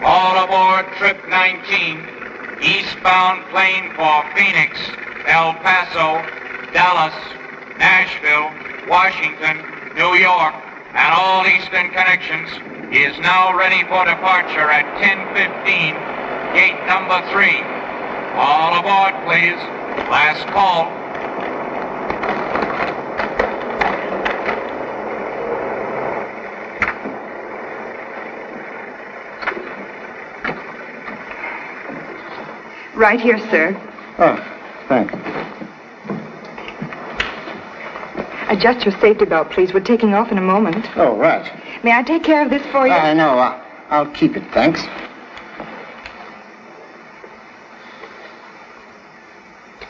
All aboard Trip 19, eastbound plane for Phoenix, El Paso, Dallas, Nashville, Washington, New York, and all eastern connections, is now ready for departure at 10:15, gate number 3. All aboard, please. Last call. Right here, sir. Oh, thanks. Adjust your safety belt, please. We're taking off in a moment. Oh, right. May I take care of this for you? No, I'll keep it, thanks.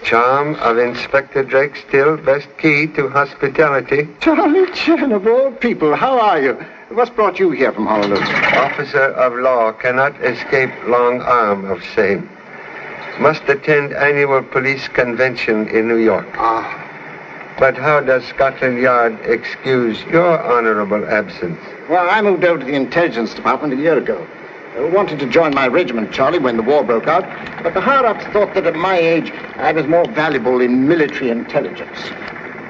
Charm of Inspector Drake still best key to hospitality. Charlie Chen, of all people, how are you? What's brought you here from Honolulu? Officer of law cannot escape long arm of same. Must attend annual police convention in New York. But how does Scotland Yard excuse your honorable absence? Well, I moved over to the intelligence department a year ago. I wanted to join my regiment, Charlie, when the war broke out, but the higher-ups thought that at my age I was more valuable in military intelligence.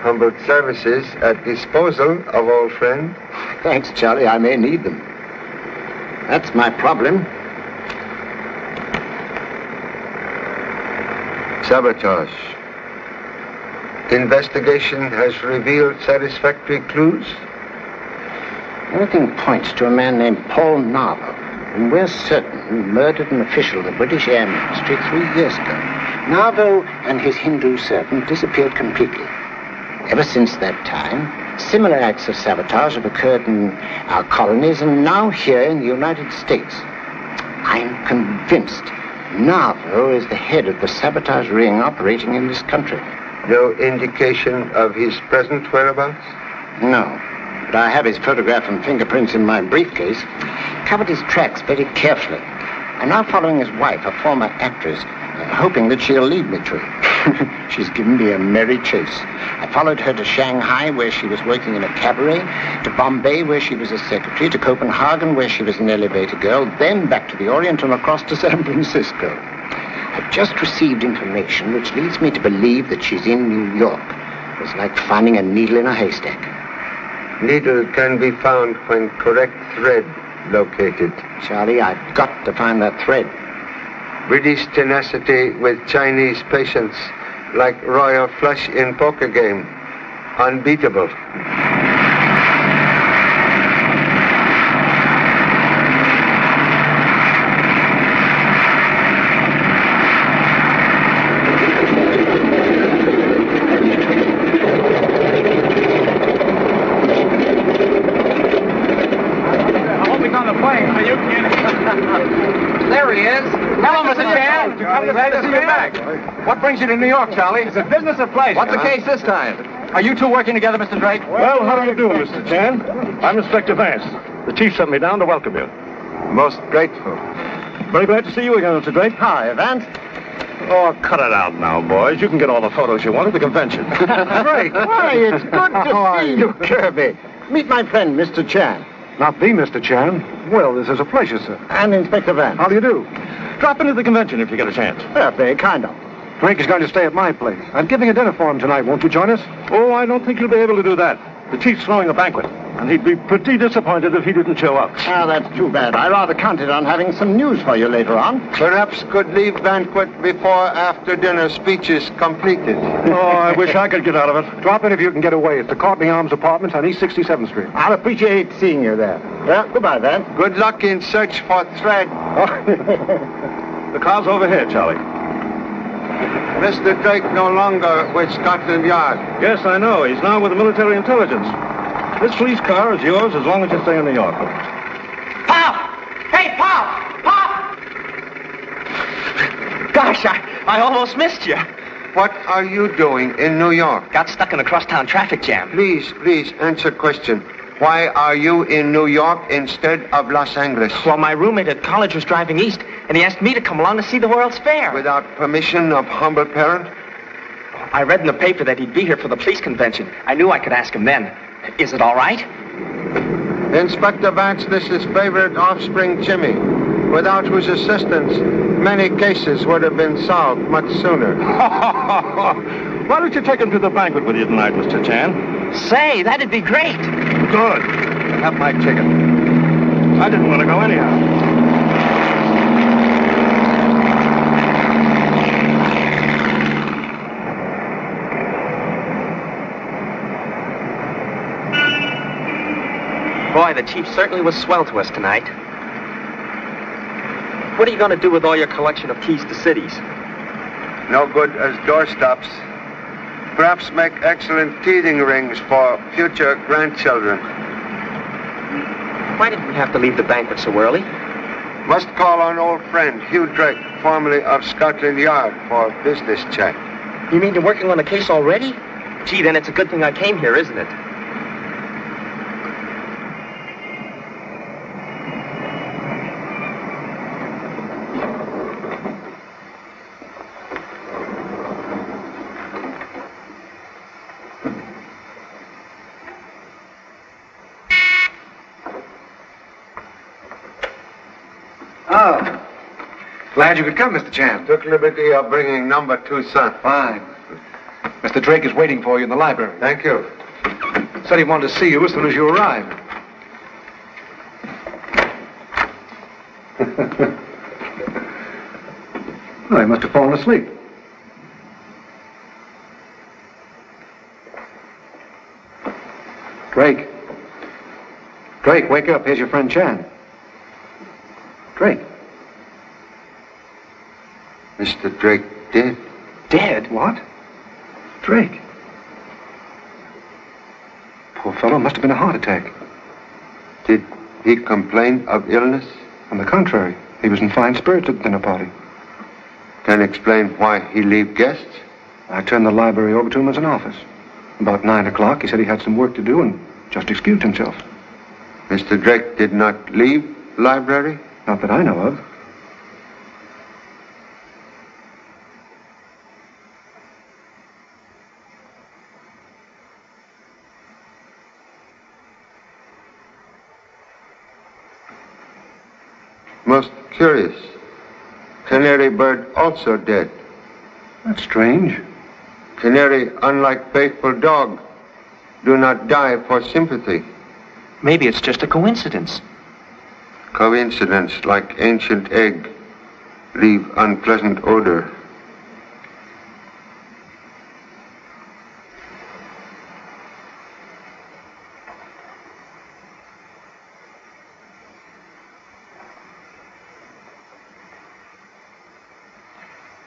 Humble services at disposal of old friend. Thanks, Charlie. I may need them. That's my problem. Sabotage. Investigation has revealed satisfactory clues? Everything points to a man named Paul Narvo, and we're certain he murdered an official of the British Air Ministry 3 years ago. Narvo and his Hindu servant disappeared completely. Ever since that time, similar acts of sabotage have occurred in our colonies and now here in the United States. I'm convinced Narvo is the head of the sabotage ring operating in this country. No indication of his present whereabouts? No, but I have his photograph and fingerprints in my briefcase. Covered his tracks very carefully. I'm now following his wife, a former actress, hoping that she'll lead me to him. She's given me a merry chase. I followed her to Shanghai, where she was working in a cabaret, to Bombay, where she was a secretary, to Copenhagen, where she was an elevator girl, then back to the Orient and across to San Francisco. I've just received information which leads me to believe that she's in New York. It's like finding a needle in a haystack. Needle can be found when correct thread located. Charlie, I've got to find that thread. British tenacity with Chinese patience, like royal flush in poker game. Unbeatable. There he is. Hello, Mr. Chan. Glad to see you back. What brings you to New York, Charlie? Is it business or pleasure? What's the case this time? Are you two working together, Mr. Drake? Well, how do you do, Mr. Chan? I'm Inspector Vance. The chief sent me down to welcome you. Most grateful. Very glad to see you again, Mr. Drake. Hi, Vance. Oh, cut it out now, boys. You can get all the photos you want at the convention. Drake, why, it's good to see you, Kirby. Meet my friend, Mr. Chan. Not the Mr. Chan. Well, this is a pleasure, sir. And Inspector Vance. How do you do? Drop into the convention if you get a chance. Yeah, very kind of. Drake is going to stay at my place. I'm giving a dinner for him tonight. Won't you join us? Oh, I don't think you'll be able to do that. The chief's throwing a banquet, and he'd be pretty disappointed if he didn't show up. Ah, that's too bad. I rather counted on having some news for you later on. Perhaps could leave banquet before after dinner speeches completed. Oh, I wish I could get out of it. Drop in if you can get away. It's the Courtney Arms Apartments on East 67th Street. I'll appreciate seeing you there. Well, goodbye, Vance. Good luck in search for thread. The car's over here, Charlie. Mr. Drake no longer with Scotland Yard. Yes, I know. He's now with the military intelligence. This police car is yours as long as you stay in New York. Pop! Hey, Pop! Pop! Gosh, I almost missed you. What are you doing in New York? Got stuck in a crosstown traffic jam. Please, answer question. Why are you in New York instead of Los Angeles? Well, my roommate at college was driving east, and he asked me to come along to see the World's Fair. Without permission of humble parent? I read in the paper that he'd be here for the police convention. I knew I could ask him then. Is it all right? Inspector Vance, this is favorite offspring Jimmy. without whose assistance many cases would have been solved much sooner. Why don't you take him to the banquet with you tonight, Mr. Chan? Say, that'd be great. Good. Have my ticket. I didn't want to go anyhow. Boy, the chief certainly was swell to us tonight. What are you going to do with all your collection of keys to cities? No good as doorstops. Perhaps make excellent teething rings for future grandchildren. Why did we have to leave the banquet so early? Must call on old friend Hugh Drake, formerly of Scotland Yard, for business chat. You mean you're working on the case already? Gee, then it's a good thing I came here, isn't it? Oh. Glad you could come, Mr. Chan. Took liberty of bringing number 2 son. Fine. Mr. Drake is waiting for you in the library. Thank you. Said he wanted to see you as soon as you arrived. Well, he must have fallen asleep. Drake. Drake, wake up. Here's your friend Chan. Drake. Mr. Drake dead. Dead? What? Drake. Poor fellow, must have been a heart attack. Did he complain of illness? On the contrary, he was in fine spirits at the dinner party. Can explain why he leave guests? I turned the library over to him as an office. About 9 o'clock, he said he had some work to do and just excused himself. Mr. Drake did not leave library? Not that I know of. Most curious. Canary bird also dead. That's strange. Canary, unlike faithful dog, do not die for sympathy. Maybe it's just a coincidence. Coincidence, like ancient egg, leave unpleasant odor.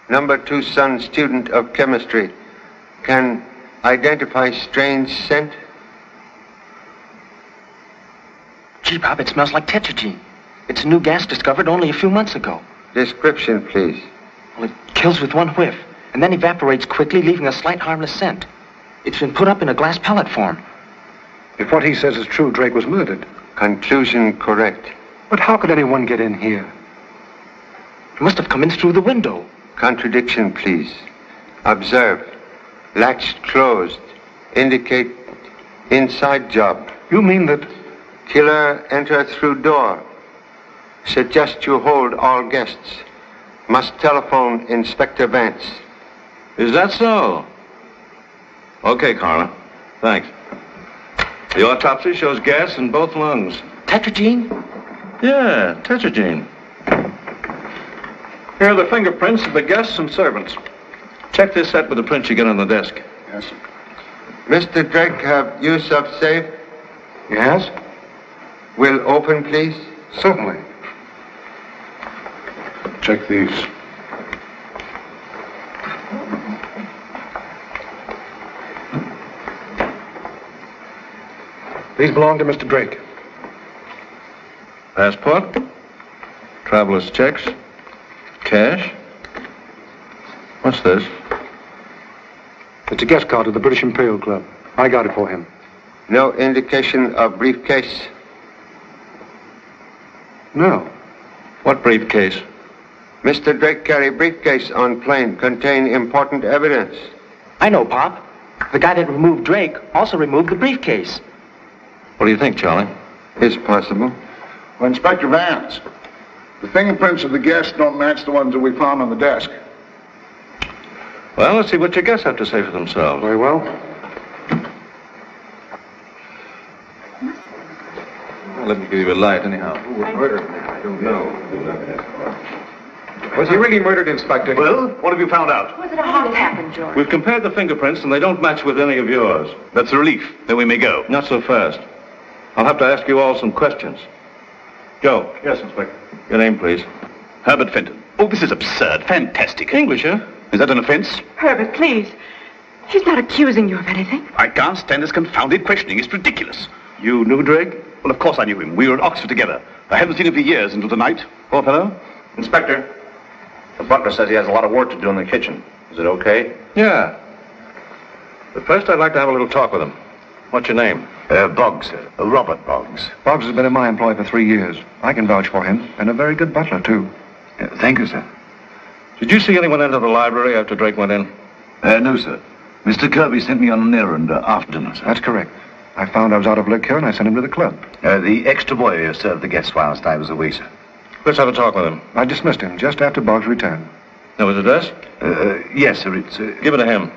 Number 2 son, student of chemistry, can identify strange scent? Gee, Bob, it smells like tetragyne. It's a new gas discovered only a few months ago. Description, please. Well, it kills with one whiff, and then evaporates quickly, leaving a slight harmless scent. It's been put up in a glass pellet form. If what he says is true, Drake was murdered. Conclusion correct. But how could anyone get in here? He must have come in through the window. Contradiction, please. Observe. Latch closed. Indicate inside job. You mean that... Killer enter through door. Suggest you hold all guests. Must telephone Inspector Vance. Is that so? Okay, Carla. Thanks. The autopsy shows gas in both lungs. Tetragyne? Yeah, tetragyne. Here are the fingerprints of the guests and servants. Check this set with the prints you get on the desk. Yes, sir. Mr. Drake have use of safe? Yes? Will open, please? Certainly. Check these. These belong to Mr. Drake. Passport, traveler's checks, cash. What's this? It's a guest card of the British Imperial Club. I got it for him. No indication of briefcase? No. What briefcase? Mr. Drake carry briefcase on plane, contain important evidence. I know, Pop. The guy that removed Drake also removed the briefcase. What do you think, Charlie? Is possible. Well, Inspector Vance, The fingerprints of the guests don't match the ones that we found on the desk. Well, let's see what your guests have to say for themselves. Very well. Well, let me give you a light, anyhow. Who was murdered? I don't know. Was he really murdered, Inspector? Well, what have you found out? How did it happen, George? We've compared the fingerprints, and they don't match with any of yours. That's a relief. Then we may go. Not so fast. I'll have to ask you all some questions. Joe. Yes, Inspector. Your name, please. Herbert Fenton. Oh, this is absurd. Fantastic. English, huh? Is that an offense? Herbert, please. He's not accusing you of anything. I can't stand this confounded questioning. It's ridiculous. You knew Drake? Well, of course I knew him. We were at Oxford together. I haven't seen him for years until tonight. Poor fellow? Inspector, the butler says he has a lot of work to do in the kitchen. Is it okay? Yeah. But first, I'd like to have a little talk with him. What's your name? Boggs, sir. Robert Boggs. Boggs has been in my employ for 3 years. I can vouch for him, and a very good butler, too. Thank you, sir. Did you see anyone enter the library after Drake went in? No, sir. Mr. Kirby sent me on an errand after dinner, sir. That's correct. I found I was out of liquor, and I sent him to the club. The extra boy served the guests whilst I was away, sir. Let's have a talk with him. I dismissed him just after Boggs returned. Know his address? Yes, sir. It's... Give it to him.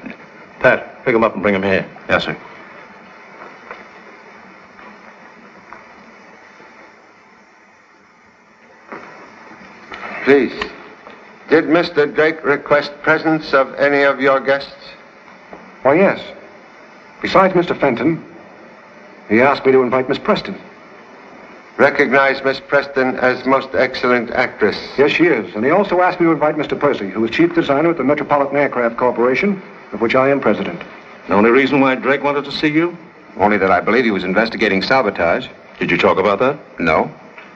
Pat, pick him up and bring him here. Yes, sir. Please, did Mr. Drake request presence of any of your guests? Why, yes. Besides Mr. Fenton, he asked me to invite Miss Preston. Recognize Miss Preston as most excellent actress. Yes, she is. And he also asked me to invite Mr. Percy, who is chief designer at the Metropolitan Aircraft Corporation, of which I am president. The only reason why Drake wanted to see you? Only that I believe he was investigating sabotage. Did you talk about that? No.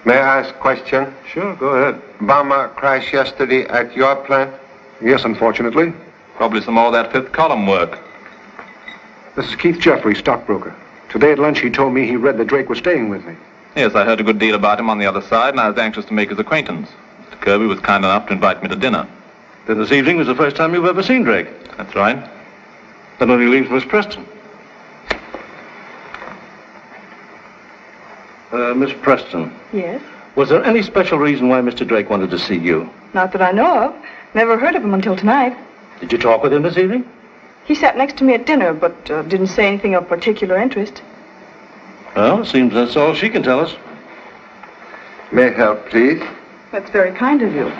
May I ask a question? Sure, go ahead. Bomber crash yesterday at your plant? Yes, unfortunately. Probably some more of that fifth column work. This is Keith Jeffrey, stockbroker. Today at lunch, he told me he read that Drake was staying with me. Yes, I heard a good deal about him on the other side, and I was anxious to make his acquaintance. Mr. Kirby was kind enough to invite me to dinner. Then this evening was the first time you've ever seen Drake. That's right. Then when he leaves Miss Preston. Miss Preston. Yes? Was there any special reason why Mr. Drake wanted to see you? Not that I know of. Never heard of him until tonight. Did you talk with him this evening? He sat next to me at dinner, but didn't say anything of particular interest. Well, it seems that's all she can tell us. May I help, please? That's very kind of you.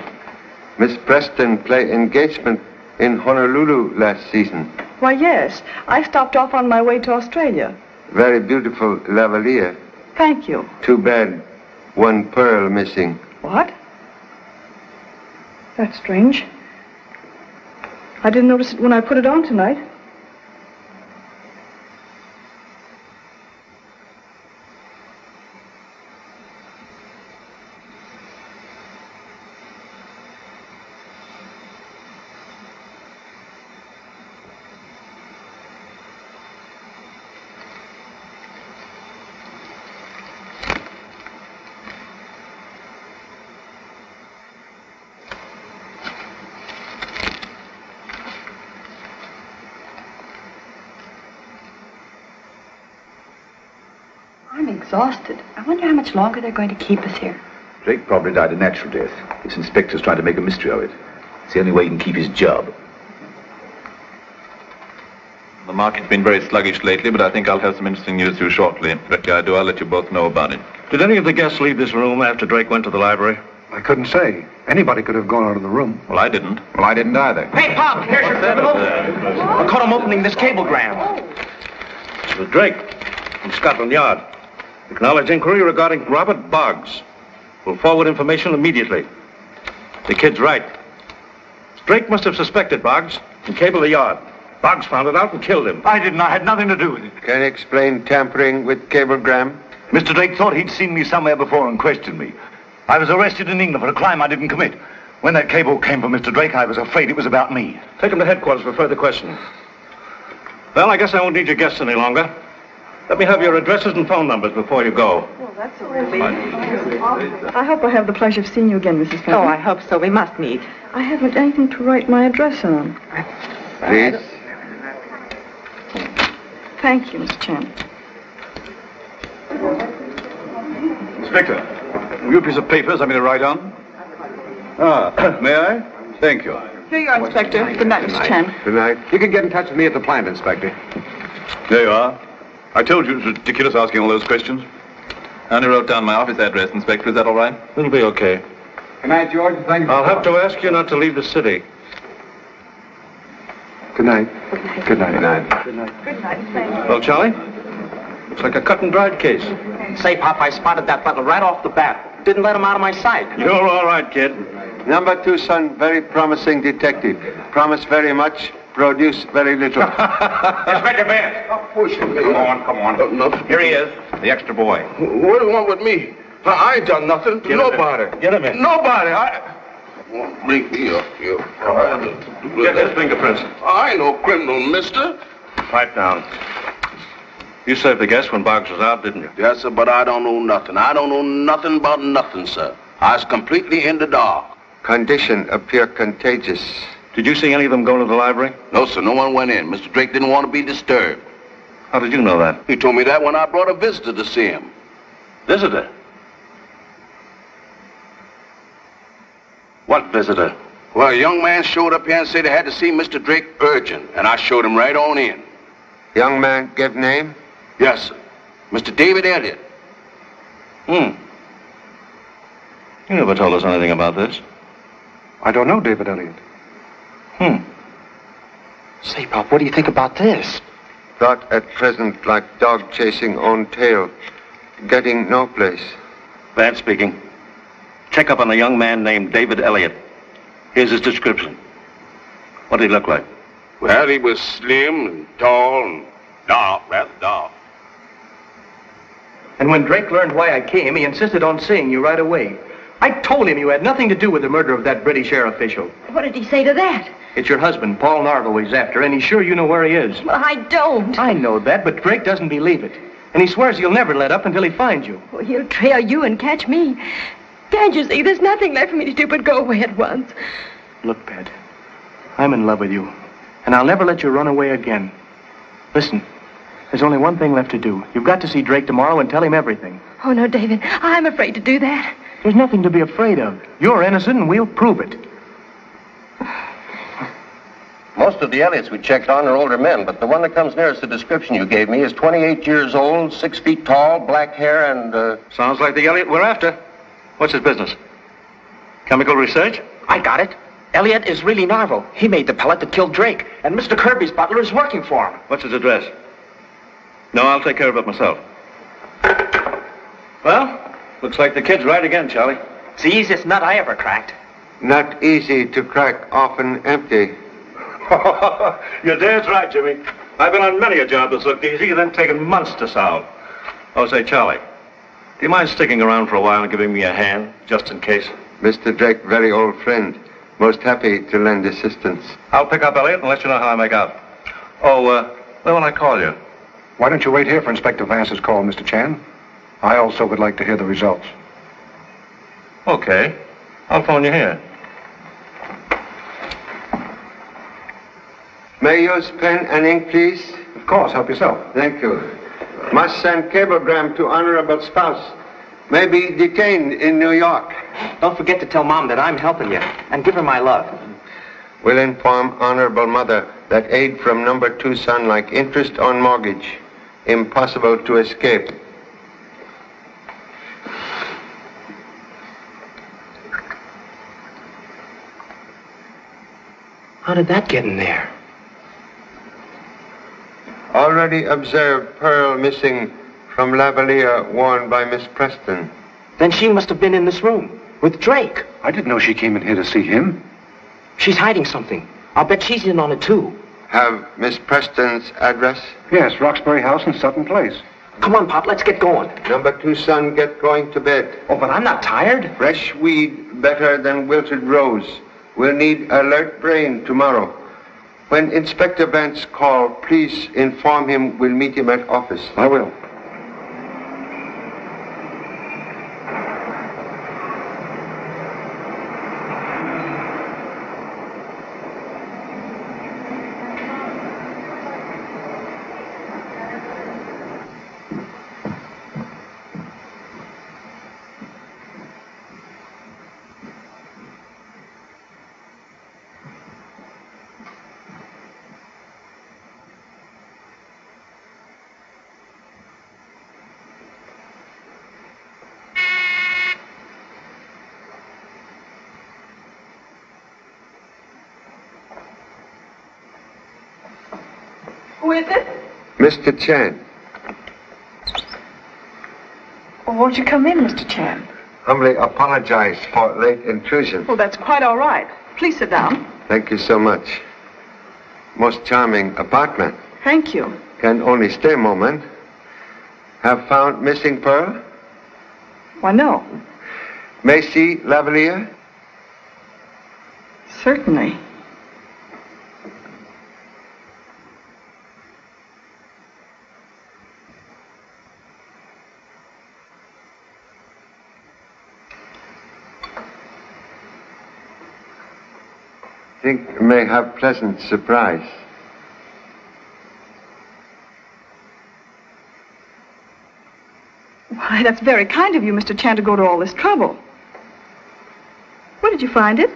Miss Preston played engagement in Honolulu last season. Why, yes. I stopped off on my way to Australia. Very beautiful lavalier. Thank you. Too bad one pearl missing. What? That's strange. I didn't notice it when I put it on tonight. I'm exhausted. I wonder how much longer they're going to keep us here. Drake probably died a natural death. This inspector's trying to make a mystery of it. It's the only way he can keep his job. The market's been very sluggish lately, but I think I'll have some interesting news for you shortly. Directly I do, I'll let you both know about it. Did any of the guests leave this room after Drake went to the library? I couldn't say. Anybody could have gone out of the room. Well, I didn't. Well, I didn't either. Hey, Pop, here's your criminal. I caught him opening this cablegram. It was Drake from Scotland Yard. Acknowledged inquiry regarding Robert Boggs. We'll forward information immediately. The kid's right. Drake must have suspected Boggs and cabled the yard. Boggs found it out and killed him. I didn't. I had nothing to do with it. Can you explain tampering with cablegram? Mr. Drake thought he'd seen me somewhere before and questioned me. I was arrested in England for a crime I didn't commit. When that cable came from Mr. Drake, I was afraid it was about me. Take him to headquarters for further questioning. Well, I guess I won't need your guests any longer. Let me have your addresses and phone numbers before you go. Well, that's a relief. I hope I have the pleasure of seeing you again, Mrs. Fenton. Oh, I hope so. We must meet. I haven't anything to write my address on. Please. Thank you, Mr. Chan. Inspector, have you a piece of paper something to write on? May I? Thank you. Here you are, Inspector. Good night, Mr. Chan. Good night. You can get in touch with me at the plant, Inspector. There you are. I told you it was ridiculous asking all those questions. I only wrote down my office address, Inspector. Is that all right? It'll be okay. Good night, George. Thank you. I'll have to ask you not to leave the city. Good night. Good night. Good night. Thank you. Well, Charlie? Looks like a cut and dried case. Say, Pop, I spotted that butler right off the bat. Didn't let him out of my sight. You're all right, kid. Number 2 son, very promising detective. Promise very much, produce very little. Inspector Baird. Come on. No. Here he is, the extra boy. What do you want with me? I ain't done nothing to nobody. Get him in. Nobody. Bring me up here. Get his fingerprints. I ain't no criminal, mister. Pipe down. You saved the guest when Boggs was out, didn't you? Yes, sir, but I don't know nothing. I don't know nothing about nothing, sir. I was completely in the dark. Condition appear contagious. Did you see any of them go to the library? No, sir, no one went in. Mr. Drake didn't want to be disturbed. How did you know that? He told me that when I brought a visitor to see him. Visitor? What visitor? Well, a young man showed up here and said he had to see Mr. Drake urgent, and I showed him right on in. Young man give name? Yes, sir. Mr. David Elliott. You never told us anything about this. I don't know David Elliott. Say, Pop, what do you think about this? Thought at present like dog chasing own tail. Getting no place. Vance speaking. Check up on a young man named David Elliott. Here's his description. What did he look like? Well, he was slim and tall and dark, rather dark. And when Drake learned why I came, he insisted on seeing you right away. I told him you had nothing to do with the murder of that British air official. What did he say to that? It's your husband, Paul Narvo, he's after, and he's sure you know where he is. Well, I don't. I know that, but Drake doesn't believe it. And he swears he'll never let up until he finds you. Well, he'll trail you and catch me. Can't you see? There's nothing left for me to do but go away at once. Look, Pat, I'm in love with you, and I'll never let you run away again. Listen, there's only one thing left to do. You've got to see Drake tomorrow and tell him everything. Oh, no, David. I'm afraid to do that. There's nothing to be afraid of. You're innocent, and we'll prove it. Most of the Elliots we checked on are older men, but the one that comes nearest the description you gave me is 28 years old, 6 feet tall, black hair, and, Sounds like the Elliott we're after. What's his business? Chemical research? I got it. Elliot is really Narvo. He made the pellet that killed Drake, and Mr. Kirby's butler is working for him. What's his address? No, I'll take care of it myself. Well, looks like the kid's right again, Charlie. It's the easiest nut I ever cracked. Not easy to crack, often empty. You're dead right, Jimmy. I've been on many a job that's looked easy and then taken months to solve. Oh, say, Charlie, do you mind sticking around for a while and giving me a hand, just in case? Mr. Drake, very old friend. Most happy to lend assistance. I'll pick up Elliot and let you know how I make out. Oh, when will I call you? Why don't you wait here for Inspector Vance's call, Mr. Chan? I also would like to hear the results. Okay. I'll phone you here. May I use pen and ink, please? Of course, help yourself. Thank you. Must send cablegram to honorable spouse. May be detained in New York. Don't forget to tell Mom that I'm helping you, and give her my love. Will inform honorable mother that aid from number 2 son like interest on mortgage. Impossible to escape. How did that get in there? Already observed pearl missing from lavalier worn by Miss Preston. Then she must have been in this room with Drake. I didn't know she came in here to see him. She's hiding something. I'll bet she's in on it, too. Have Miss Preston's address? Yes, Roxbury House in Sutton Place. Come on, Pop, let's get going. Number 2 son, get going to bed. Oh, but I'm not tired. Fresh weed better than wilted rose. We'll need alert brain tomorrow. When Inspector Vance call, please inform him we'll meet him at office. I will. Who is it? Mr. Chan. Well, won't you come in, Mr. Chan? Humbly apologize for late intrusion. Well, that's quite all right. Please sit down. Thank you so much. Most charming apartment. Thank you. Can only stay a moment. Have found missing pearl? Why, no. Macy Lavalier? Certainly. Think you may have pleasant surprise. Why, that's very kind of you, Mr. Chan, to go to all this trouble. Where did you find it?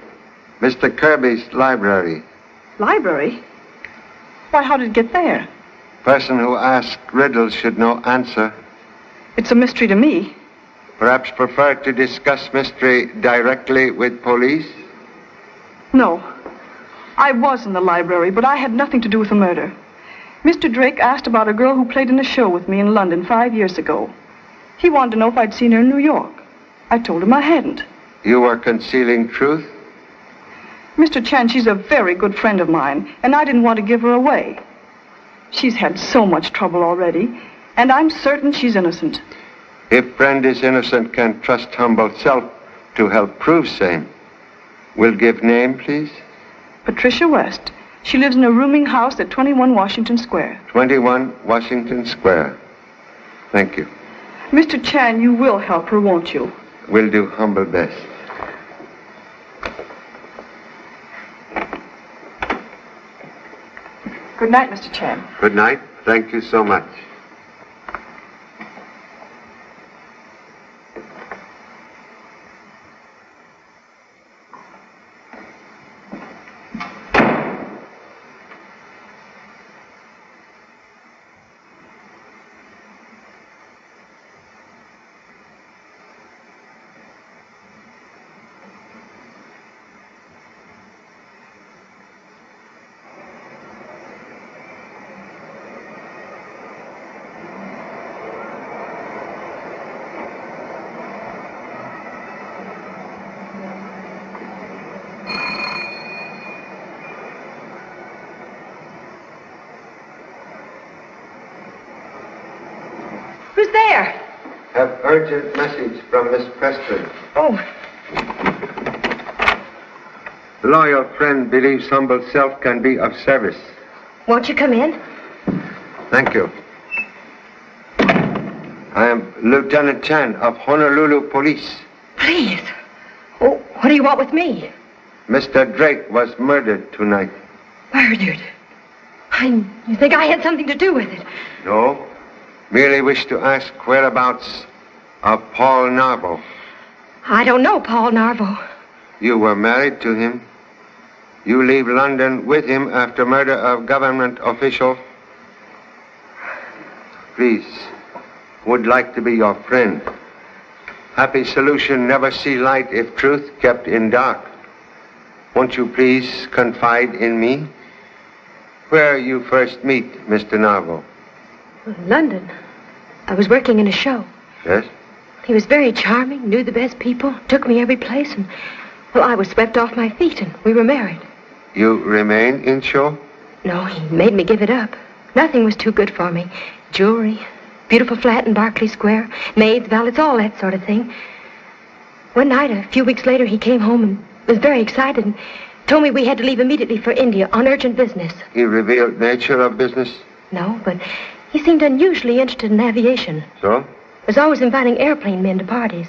Mr. Kirby's library. Library? Why, how did it get there? Person who asks riddles should know answer. It's a mystery to me. Perhaps prefer to discuss mystery directly with police? No. I was in the library, but I had nothing to do with the murder. Mr. Drake asked about a girl who played in a show with me in London 5 years ago. He wanted to know if I'd seen her in New York. I told him I hadn't. You were concealing truth? Mr. Chan, she's a very good friend of mine, and I didn't want to give her away. She's had so much trouble already, and I'm certain she's innocent. If friend is innocent, can trust humble self to help prove same. Will give name, please? Patricia West. She lives in a rooming house at 21 Washington Square. 21 Washington Square. Thank you. Mr. Chan, you will help her, won't you? Will do humble best. Good night, Mr. Chan. Good night. Thank you so much. Who's there? Have urgent message from Miss Preston. Oh. Loyal friend believes humble self can be of service. Won't you come in? Thank you. I am Lieutenant Chan of Honolulu Police. Please. Oh, what do you want with me? Mr. Drake was murdered tonight. Murdered? You think I had something to do with it? No. Merely wish to ask whereabouts of Paul Narvo. I don't know Paul Narvo. You were married to him. You leave London with him after murder of government official. Please, would like to be your friend. Happy solution never see light if truth kept in dark. Won't you please confide in me? Where you first meet Mr. Narvo? London. I was working in a show. Yes? He was very charming, knew the best people, took me every place, and, well, I was swept off my feet, and we were married. You remain in show? No, he made me give it up. Nothing was too good for me. Jewelry, beautiful flat in Berkeley Square, maids, valets, all that sort of thing. One night, a few weeks later, he came home and was very excited and told me we had to leave immediately for India on urgent business. He revealed nature of business? No, but he seemed unusually interested in aviation. So? Was always inviting airplane men to parties.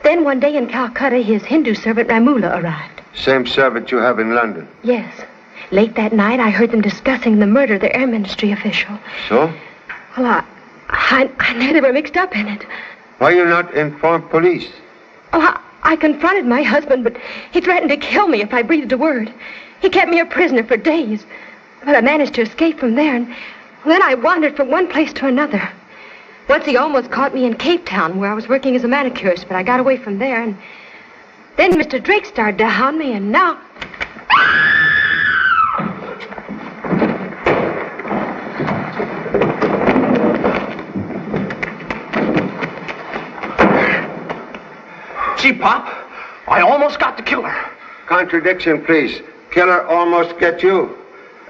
Then one day in Calcutta, his Hindu servant Ramula arrived. Same servant you have in London? Yes. Late that night, I heard them discussing the murder of the Air Ministry official. So? Well, I knew they were mixed up in it. Why you not inform police? Oh, I confronted my husband, but he threatened to kill me if I breathed a word. He kept me a prisoner for days. But I managed to escape from there, and then I wandered from one place to another. Once he almost caught me in Cape Town, where I was working as a manicurist, but I got away from there, and then Mr. Drake started to hound me, and now... See, Pop? I almost got the killer. Contradiction, please. Killer almost get you.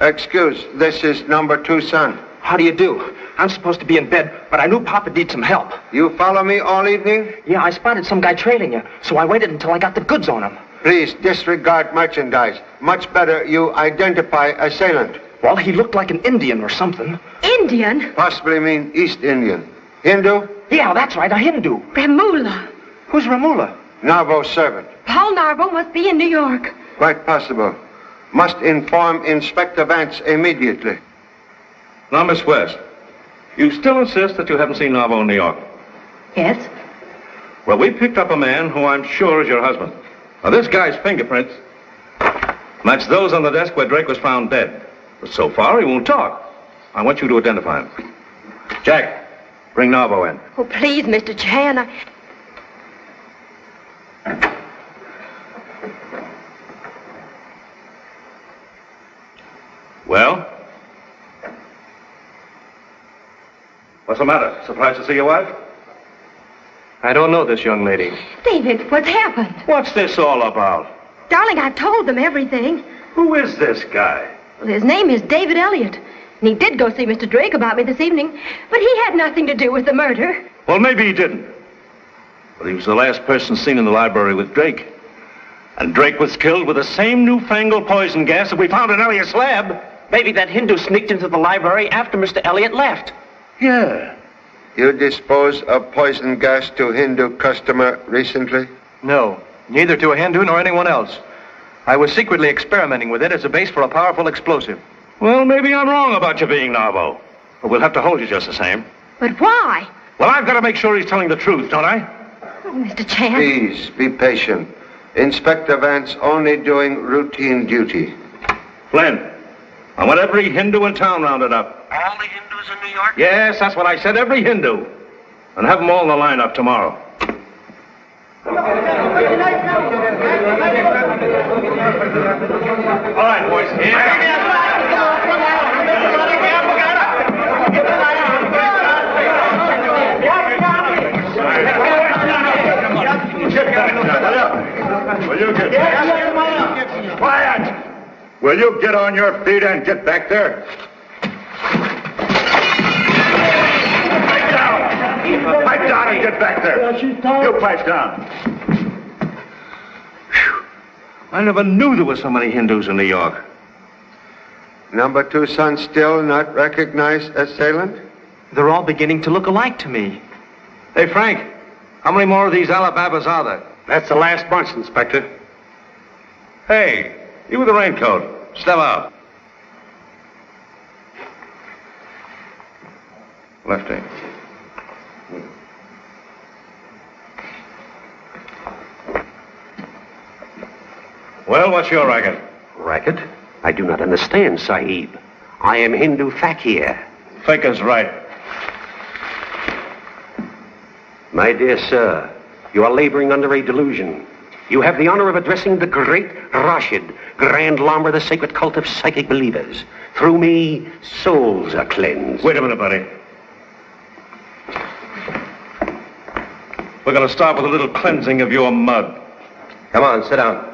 Excuse, this is number 2 son. How do you do? I'm supposed to be in bed, but I knew Pop would need some help. You follow me all evening? Yeah, I spotted some guy trailing you, so I waited until I got the goods on him. Please disregard merchandise. Much better you identify assailant. Well, he looked like an Indian or something. Indian? Possibly mean East Indian. Hindu? Yeah, that's right, a Hindu. Ramula. Who's Ramula? Narvo's servant. Paul Narvo must be in New York. Quite possible. Must inform Inspector Vance immediately. Now, Miss West, you still insist that you haven't seen Narvo in New York? Yes. Well, we picked up a man who I'm sure is your husband. Now, this guy's fingerprints match those on the desk where Drake was found dead. But so far, he won't talk. I want you to identify him. Jack, bring Narvo in. Oh, please, Mr. Chan. Well? What's the matter? Surprised to see your wife? I don't know this young lady. David, what's happened? What's this all about? Darling, I've told them everything. Who is this guy? Well, his name is David Elliott. And he did go see Mr. Drake about me this evening, but he had nothing to do with the murder. Well, maybe he didn't. But he was the last person seen in the library with Drake. And Drake was killed with the same newfangled poison gas that we found in Elliott's lab. Maybe that Hindu sneaked into the library after Mr. Elliott left. Yeah. You disposed of poison gas to Hindu customer recently? No, neither to a Hindu nor anyone else. I was secretly experimenting with it as a base for a powerful explosive. Well, maybe I'm wrong about you being Narvo. But we'll have to hold you just the same. But why? Well, I've got to make sure he's telling the truth, don't I? Oh, Mr. Chan. Please, be patient. Inspector Vance only doing routine duty. Flynn, I want every Hindu in town rounded up. All the Hindus in New York? Yes, that's what I said, every Hindu. And have them all in the lineup tomorrow. All right, boys. Will you get... Quiet! Will you get on your feet and get back there? Pipe down and get back there. You pipe down. Whew. I never knew there were so many Hindus in New York. Number 2 son still not recognized assailant? They're all beginning to look alike to me. Hey, Frank, how many more of these Alababas are there? That's the last bunch, Inspector. Hey, you with the raincoat. Step out. Lefty. Well, what's your racket? Racket? I do not understand, Sahib. I am Hindu Fakir. Faker's right. My dear sir, you are laboring under a delusion. You have the honor of addressing the great Rashid, Grand Lama of the sacred cult of psychic believers. Through me, souls are cleansed. Wait a minute, buddy. We're going to start with a little cleansing of your mud. Come on, sit down.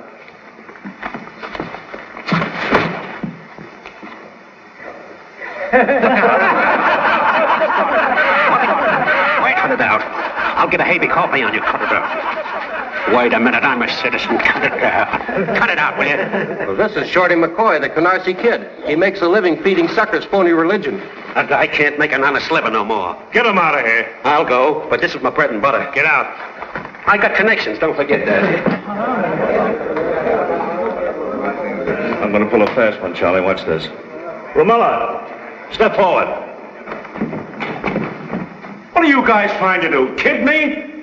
Cut it out. I'll get a Havey coffee on you. Cut it out. Wait a minute. I'm a citizen. Cut it out. Cut it out, will you? Well, this is Shorty McCoy, the Canarsie Kid. He makes a living feeding suckers phony religion. That guy can't make an honest living no more. Get him out of here. I'll go, but this is my bread and butter. Get out. I got connections. Don't forget that. I'm going to pull a fast one, Charlie. Watch this. Romola, step forward. What are you guys trying to do? Kid me?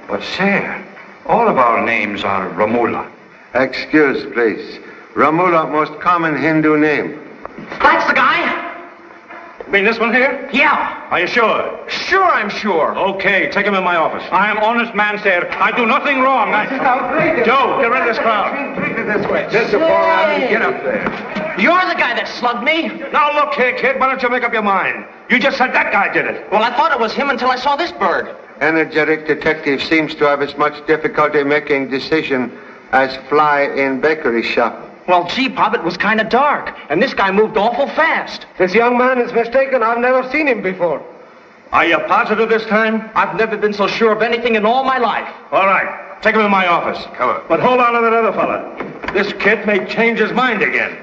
But, sir, all of our names are Ramula. Excuse, please. Ramula, most common Hindu name. That's the guy? You mean this one here? Yeah. Are you sure? Sure, I'm sure. Okay, take him in my office. I am honest man, sir. I do nothing wrong. Joe, get rid of this crowd. This way. Just before I get up there. You're the guy that slugged me. Now, look here, kid. Why don't you make up your mind? You just said that guy did it. Well, I thought it was him until I saw this bird. energetic detective seems to have as much difficulty making decision as fly in bakery shop. Well, gee, Pop, it was kind of dark, and this guy moved awful fast. This young man is mistaken. I've never seen him before. Are you positive this time? I've never been so sure of anything in all my life. All right. Take him to my office. Come on. But hold on to that other fella. This kid may change his mind again.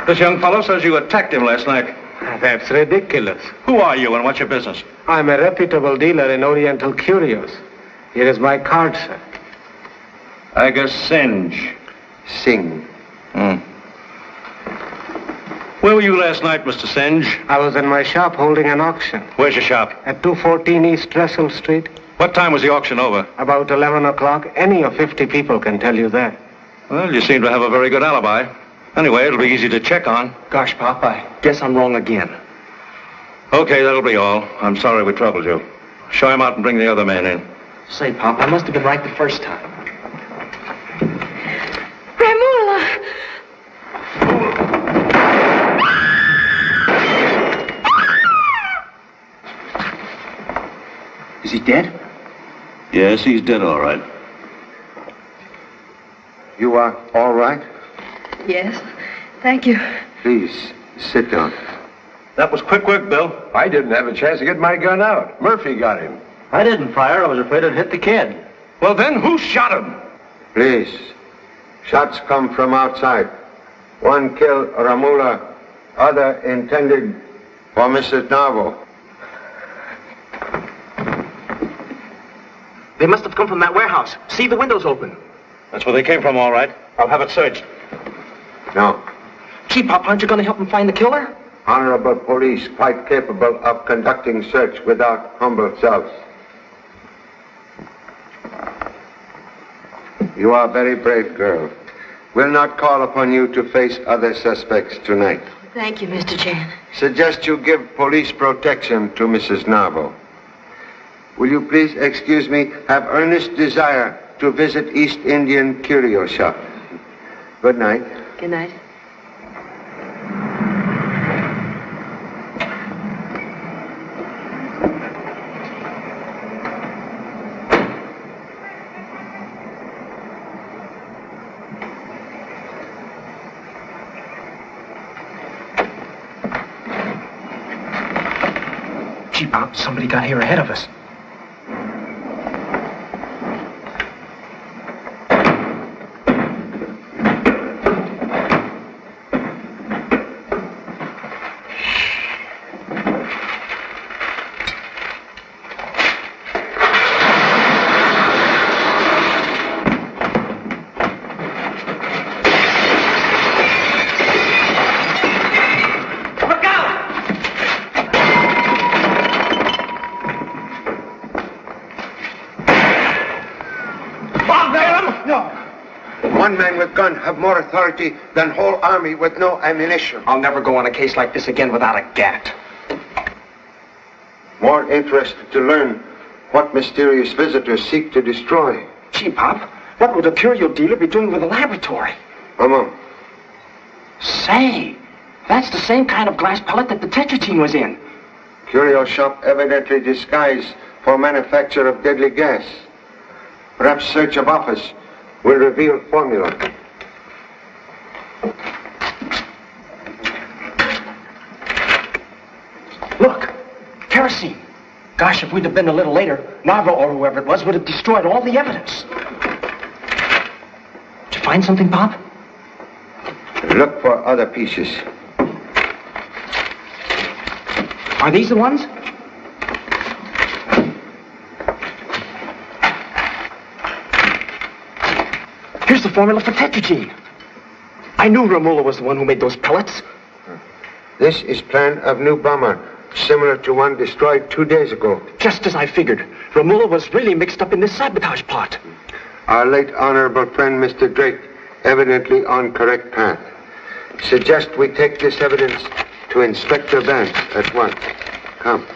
This young fellow says you attacked him last night. That's ridiculous. Who are you and what's your business? I'm a reputable dealer in Oriental curios. Here is my card, sir. Agus Singe. Singh. Where were you last night, Mr. Singe? I was in my shop holding an auction. Where's your shop? At 214 East Russell Street. What time was the auction over? About 11 o'clock. Any of 50 people can tell you that. Well, you seem to have a very good alibi. Anyway, it'll be easy to check on. Gosh, Pop, I guess I'm wrong again. Okay, that'll be all. I'm sorry we troubled you. Show him out and bring the other man in. Say, Pop, I must have been right the first time. Ramula! Is he dead? Yes, he's dead, all right. You are all right? Yes, thank you. Please, sit down. That was quick work, Bill. I didn't have a chance to get my gun out. Murphy got him. I didn't fire. I was afraid it'd hit the kid. Well, then, who shot him? Please. Shots come from outside. One killed Ramula, other intended for Mrs. Narvo. They must have come from that warehouse. See, the window's open. That's where they came from, all right. I'll have it searched. No. Gee, Pop, aren't you going to help them find the killer? Honorable police quite capable of conducting search without humble selves. You are a very brave girl. Will not call upon you to face other suspects tonight. Thank you, Mr. Chan. Suggest you give police protection to Mrs. Narvo. Will you please excuse me, have earnest desire to visit East Indian Curio Shop. Good night. Good night. Gee, Pop, somebody got here ahead of us. One man with gun have more authority than whole army with no ammunition. I'll never go on a case like this again without a gat. More interested to learn what mysterious visitors seek to destroy. Gee, Pop, what would a curio dealer be doing with a laboratory? Mama. Say, that's the same kind of glass pellet that the tetraetine was in. Curio shop evidently disguised for manufacture of deadly gas. Perhaps search of office will reveal formula. Look, kerosene. Gosh, if we'd have been a little later, Narvo or whoever it was would have destroyed all the evidence. Did you find something, Pop? Look for other pieces. Are these the ones? Here's the formula for tetraetine. I knew Ramula was the one who made those pellets. This is plan of new bomber, similar to one destroyed 2 days ago. Just as I figured. Ramula was really mixed up in this sabotage plot. Our late honorable friend, Mr. Drake, evidently on correct path. Suggest we take this evidence to Inspector Vance at once. Come.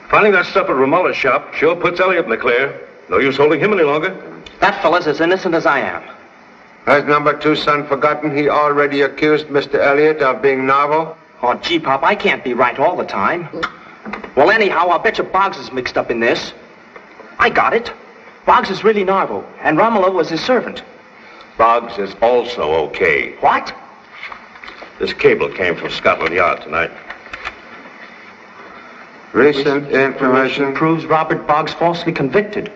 Finding that stuff at Ramula's shop sure puts Elliot in the clear. No use holding him any longer. That fella's as innocent as I am. Has number 2 son forgotten he already accused Mr. Elliott of being Narvo? Oh, gee, Pop, I can't be right all the time. Well, anyhow, I'll bet you Boggs is mixed up in this. I got it. Boggs is really Narvo, and Romulo was his servant. Boggs is also okay. What? This cable came from Scotland Yard tonight. Recent information proves Robert Boggs falsely convicted.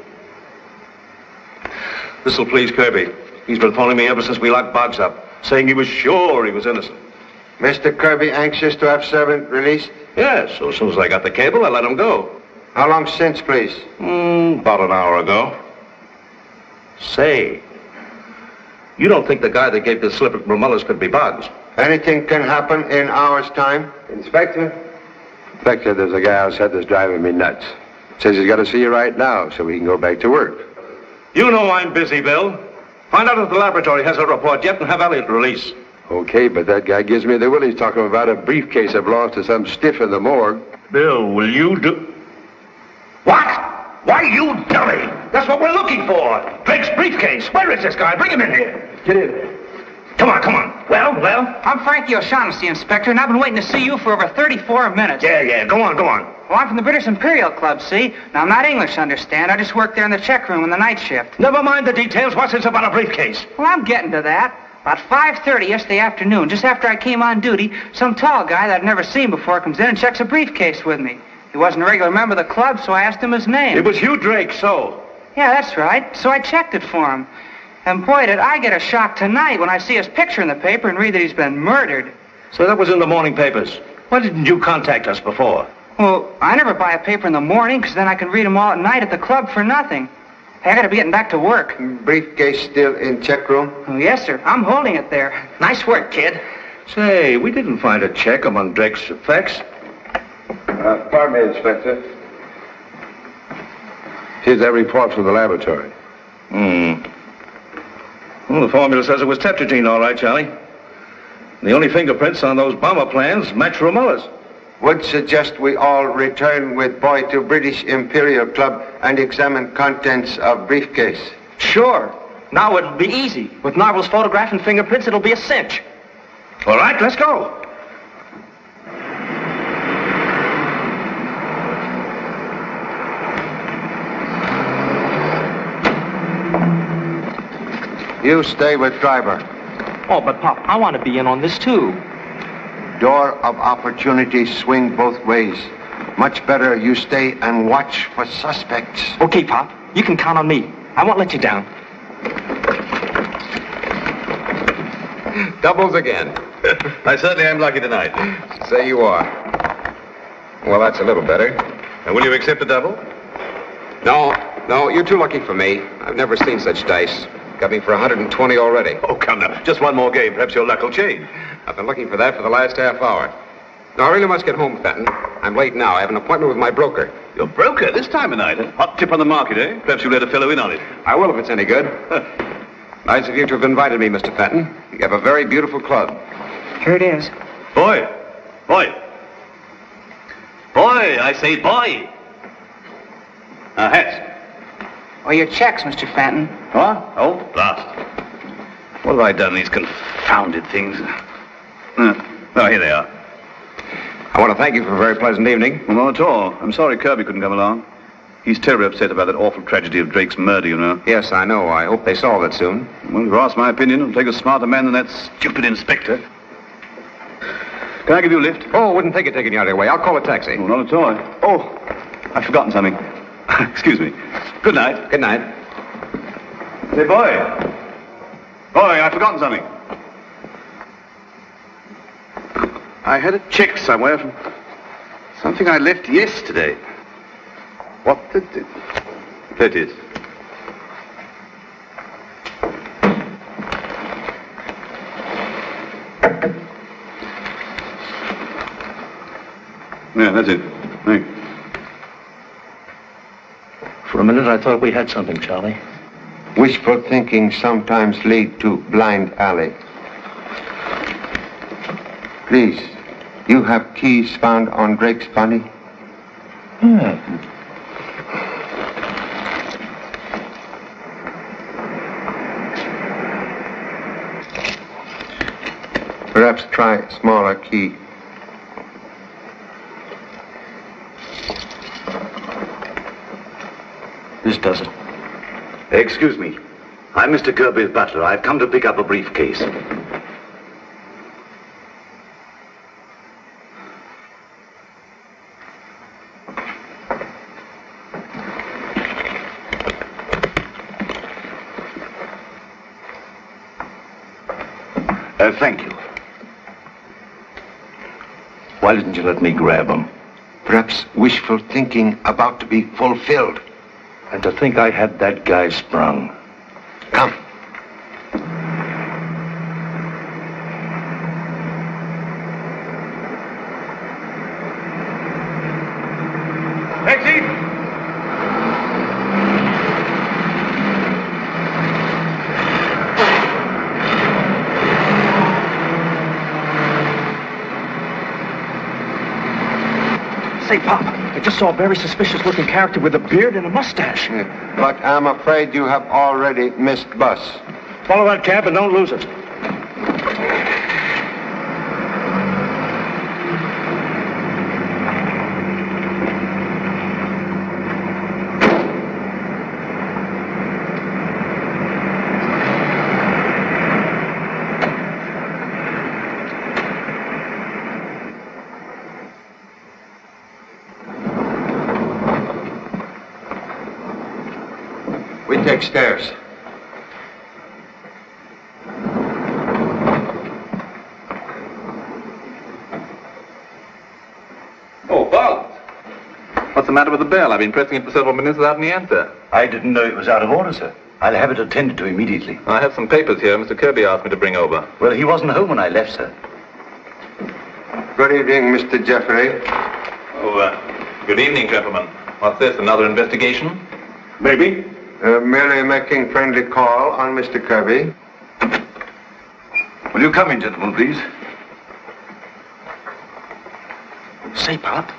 This'll please Kirby. He's been phoning me ever since we locked Boggs up, saying he was sure he was innocent. Mr. Kirby anxious to have servant released? Yes, so as soon as I got the cable, I let him go. How long since, please? About an hour ago. Say, you don't think the guy that gave the slip at Romulla's could be Boggs? Anything can happen in hours' time. Inspector, there's a guy outside that's driving me nuts. Says he's got to see you right now so we can go back to work. You know I'm busy, Bill. Find out if the laboratory has a report yet and have Elliott release. Okay, but that guy gives me the willies talking about a briefcase I've lost to some stiff in the morgue. Bill, will you do... What? Why, you dummy! That's what we're looking for. Drake's briefcase. Where is this guy? Bring him in here. Get in. Come on. Well? I'm Frankie O'Shaughnessy, Inspector, and I've been waiting to see you for over 34 minutes. Yeah. Go on. Well, I'm from the British Imperial Club, see? Now, I'm not English, understand? I just work there in the check room in the night shift. Never mind the details. What's this about a briefcase? Well, I'm getting to that. About 5:30 yesterday afternoon, just after I came on duty, some tall guy that I'd never seen before comes in and checks a briefcase with me. He wasn't a regular member of the club, so I asked him his name. It was Hugh Drake, so? Yeah, that's right. So I checked it for him. And boy, did I get a shock tonight when I see his picture in the paper and read that he's been murdered. So that was in the morning papers. Why didn't you contact us before? Well, I never buy a paper in the morning, because then I can read them all at night at the club for nothing. Hey, I gotta be getting back to work. Briefcase still in check room? Oh, yes, sir. I'm holding it there. Nice work, kid. Say, we didn't find a check among Drake's effects. Pardon me, Inspector. Here's that report from the laboratory. Well, the formula says it was tetragenine, all right, Charlie. The only fingerprints on those bomber plans match Romulla's. Would suggest we all return with boy to British Imperial Club and examine contents of briefcase. Sure. Now it'll be easy. With Narvel's photograph and fingerprints, it'll be a cinch. All right, let's go. You stay with driver. Oh, but Pop, I want to be in on this too. Door of opportunity swing both ways. Much better you stay and watch for suspects. Okay, Pop. You can count on me. I won't let you down. Doubles again. I certainly am lucky tonight. Say you are. Well, that's a little better. And will you accept a double? No, you're too lucky for me. I've never seen such dice. Got me for 120 already. Oh, come now. Just one more game. Perhaps your luck will change. I've been looking for that for the last half hour. No, I really must get home, Fenton. I'm late now. I have an appointment with my broker. Your broker? This time of night? A hot tip on the market, eh? Perhaps you'll let a fellow in on it. I will if it's any good. Nice of you to have invited me, Mr. Fenton. You have a very beautiful club. Here it is. Boy, I say boy. Hats. Or your checks, Mr. Fenton. What? Oh, blast. What have I done, these confounded things? Oh, here they are. I want to thank you for a very pleasant evening. Well, not at all. I'm sorry Kirby couldn't come along. He's terribly upset about that awful tragedy of Drake's murder, you know. Yes, I know. I hope they solve it soon. Well, if you ask my opinion, it'll take a smarter man than that stupid inspector. Can I give you a lift? Oh, wouldn't think of taking you out of your way. I'll call a taxi. Oh, not at all. Oh, I've forgotten something. Excuse me. Good night. Good night. Say, boy, I've forgotten something. I had a check somewhere from something I left yesterday. What the... There it is. Yeah, that's it. Thanks. For a minute, I thought we had something, Charlie. Wishful thinking sometimes lead to blind alley. Please, you have keys found on Drake's body? Perhaps try smaller key. This does it. Excuse me. I'm Mr. Kirby's butler. I've come to pick up a briefcase. Thank you. Why didn't you let me grab him? Perhaps wishful thinking about to be fulfilled. And to think I had that guy sprung. Come. Taxi! Say, Pop, I just saw a very suspicious-looking character with a beard and a mustache. But I'm afraid you have already missed bus. Follow that cab and don't lose it. We take stairs. Oh, Bob. What's the matter with the bell? I've been pressing it for several minutes without any answer. I didn't know it was out of order, sir. I'll have it attended to immediately. I have some papers here Mr. Kirby asked me to bring over. Well, he wasn't home when I left, sir. Good evening, Mr. Jeffrey. Oh, good evening, gentlemen. What's this, another investigation? Maybe. Merely making friendly call on Mr. Kirby. Will you come in, gentlemen, please? Say, Pop,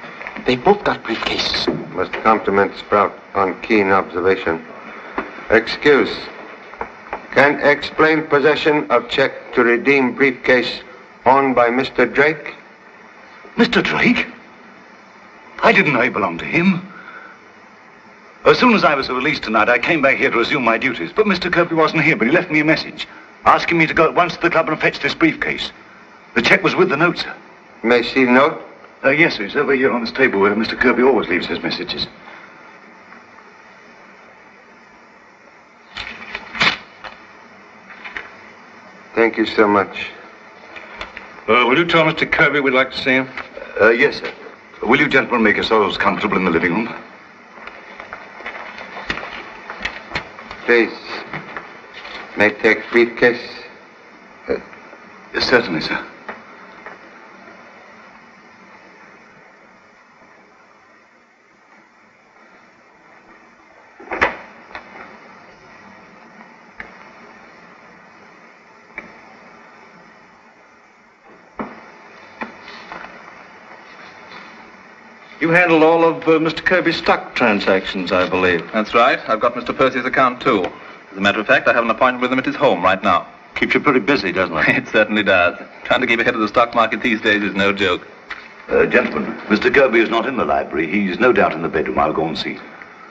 they both got briefcases. Must compliment Sprout on keen observation. Excuse. Can explain possession of check to redeem briefcase owned by Mr. Drake? Mr. Drake? I didn't know he belonged to him. As soon as I was released tonight, I came back here to resume my duties. But Mr. Kirby wasn't here, but he left me a message asking me to go at once to the club and fetch this briefcase. The check was with the note, sir. May I see the note? Yes, sir. It's over here on this table where Mr. Kirby always leaves his messages. Thank you so much. Will you tell Mr. Kirby we'd like to see him? Yes, sir. Will you gentlemen make yourselves comfortable in the living room? Please. May I take briefcase? Certainly, sir. You handled all of Mr. Kirby's stock transactions, I believe. That's right. I've got Mr. Percy's account, too. As a matter of fact, I have an appointment with him at his home right now. Keeps you pretty busy, doesn't it? It certainly does. Trying to keep ahead of the stock market these days is no joke. Gentlemen, Mr. Kirby is not in the library. He's no doubt in the bedroom. I'll go and see.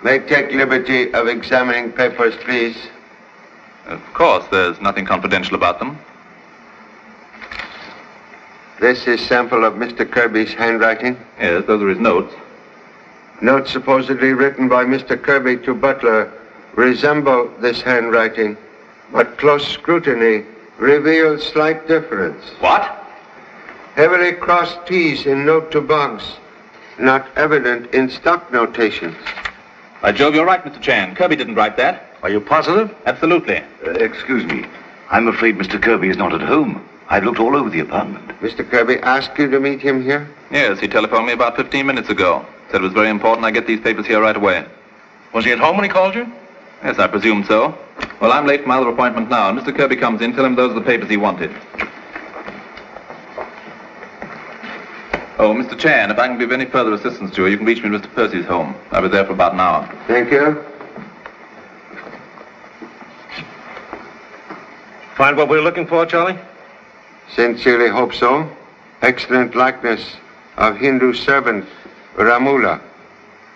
May I take liberty of examining papers, please? Of course, there's nothing confidential about them. This is sample of Mr. Kirby's handwriting? Yes, those are his notes. Notes supposedly written by Mr. Kirby to Butler resemble this handwriting, but close scrutiny reveals slight difference. What? Heavily crossed T's in note to Boggs, not evident in stock notations. By Jove, you're right, Mr. Chan. Kirby didn't write that. Are you positive? Absolutely. Excuse me. I'm afraid Mr. Kirby is not at home. I've looked all over the apartment. Mr. Kirby asked you to meet him here? Yes, he telephoned me about 15 minutes ago. Said it was very important I get these papers here right away. Was he at home when he called you? Yes, I presume so. Well, I'm late for my other appointment now, and Mr. Kirby comes in, tell him those are the papers he wanted. Oh, Mr. Chan, if I can be of any further assistance to you, you can reach me at Mr. Percy's home. I was there for about an hour. Thank you. Find what we're looking for, Charlie? Sincerely hope so. Excellent likeness of Hindu servant Ramula.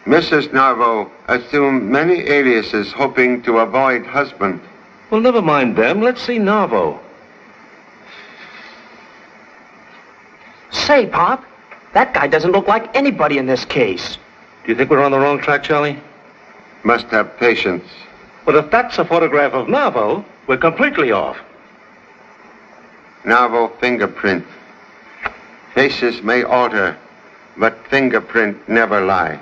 Mrs. Narvo assumed many aliases hoping to avoid husband. Well, never mind them. Let's see Narvo. Say, Pop, that guy doesn't look like anybody in this case. Do you think we're on the wrong track, Charlie? Must have patience. But if that's a photograph of Narvo, we're completely off. Narvo fingerprint. Faces may alter, but fingerprint never lie.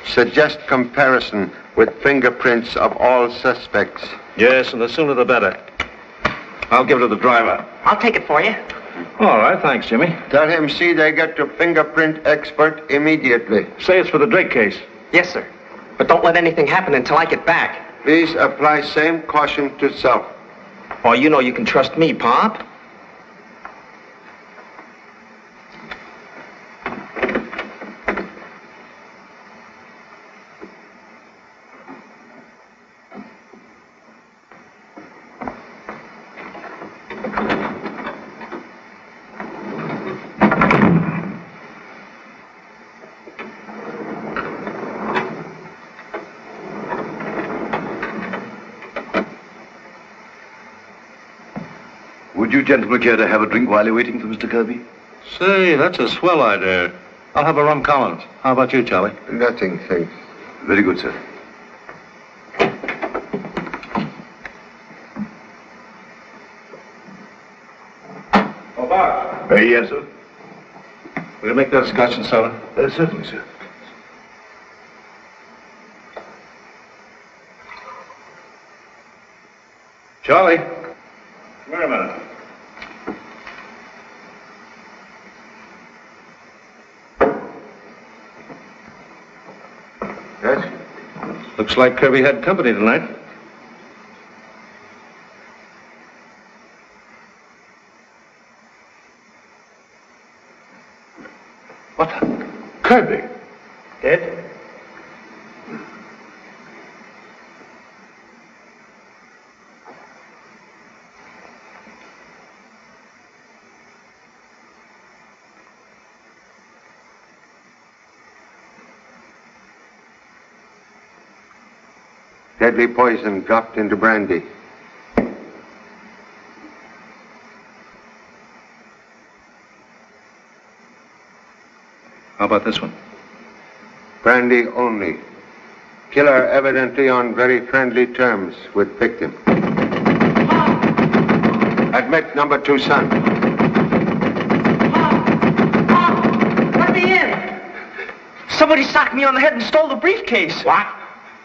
Suggest comparison with fingerprints of all suspects. Yes, and the sooner the better. I'll give it to the driver. I'll take it for you. All right, thanks, Jimmy. Tell him see they get to fingerprint expert immediately. Say it's for the Drake case. Yes, sir. But don't let anything happen until I get back. Please apply same caution to self. Oh, you know you can trust me, Pop. Would you gentlemen care to have a drink while you're waiting for Mr. Kirby? Say, that's a swell idea. I'll have a rum Collins. How about you, Charlie? Nothing, thanks. Very good, sir. Oh, Bob. Yes, sir. Will you make that scotch and soda? Certainly, sir. Charlie. Come here a minute. Yes? Looks like Kirby had company tonight. What? Kirby? Dead? Deadly poison dropped into brandy. How about this one? Brandy only. Killer evidently on very friendly terms with victim. Admit number 2, son. Let me in. Somebody socked me on the head and stole the briefcase. What?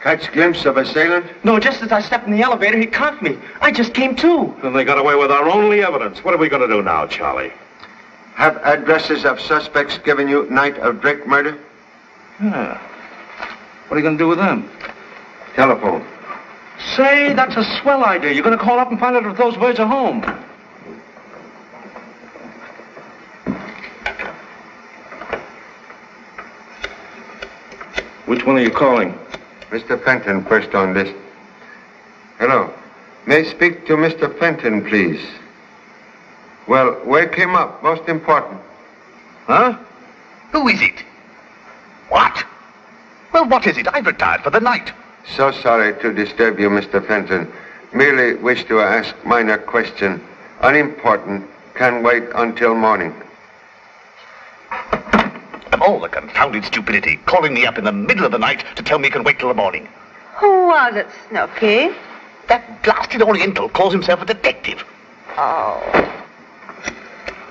Catch glimpse of assailant? No, just as I stepped in the elevator, he conked me. I just came to. Then they got away with our only evidence. What are we going to do now, Charlie? Have addresses of suspects given you night of Drake murder? Yeah. What are you going to do with them? Telephone. Say, that's a swell idea. You're going to call up and find out if those birds are home. Which one are you calling? Mr. Fenton, first on list. Hello. May I speak to Mr. Fenton, please? Well, wake him up. Most important. Huh? Who is it? What? Well, what is it? I've retired for the night. So sorry to disturb you, Mr. Fenton. Merely wish to ask minor question. Unimportant. Can wait until morning. Of all the confounded stupidity, calling me up in the middle of the night to tell me you can wait till the morning. Who was it, Snooky? That blasted Oriental calls himself a detective. Oh.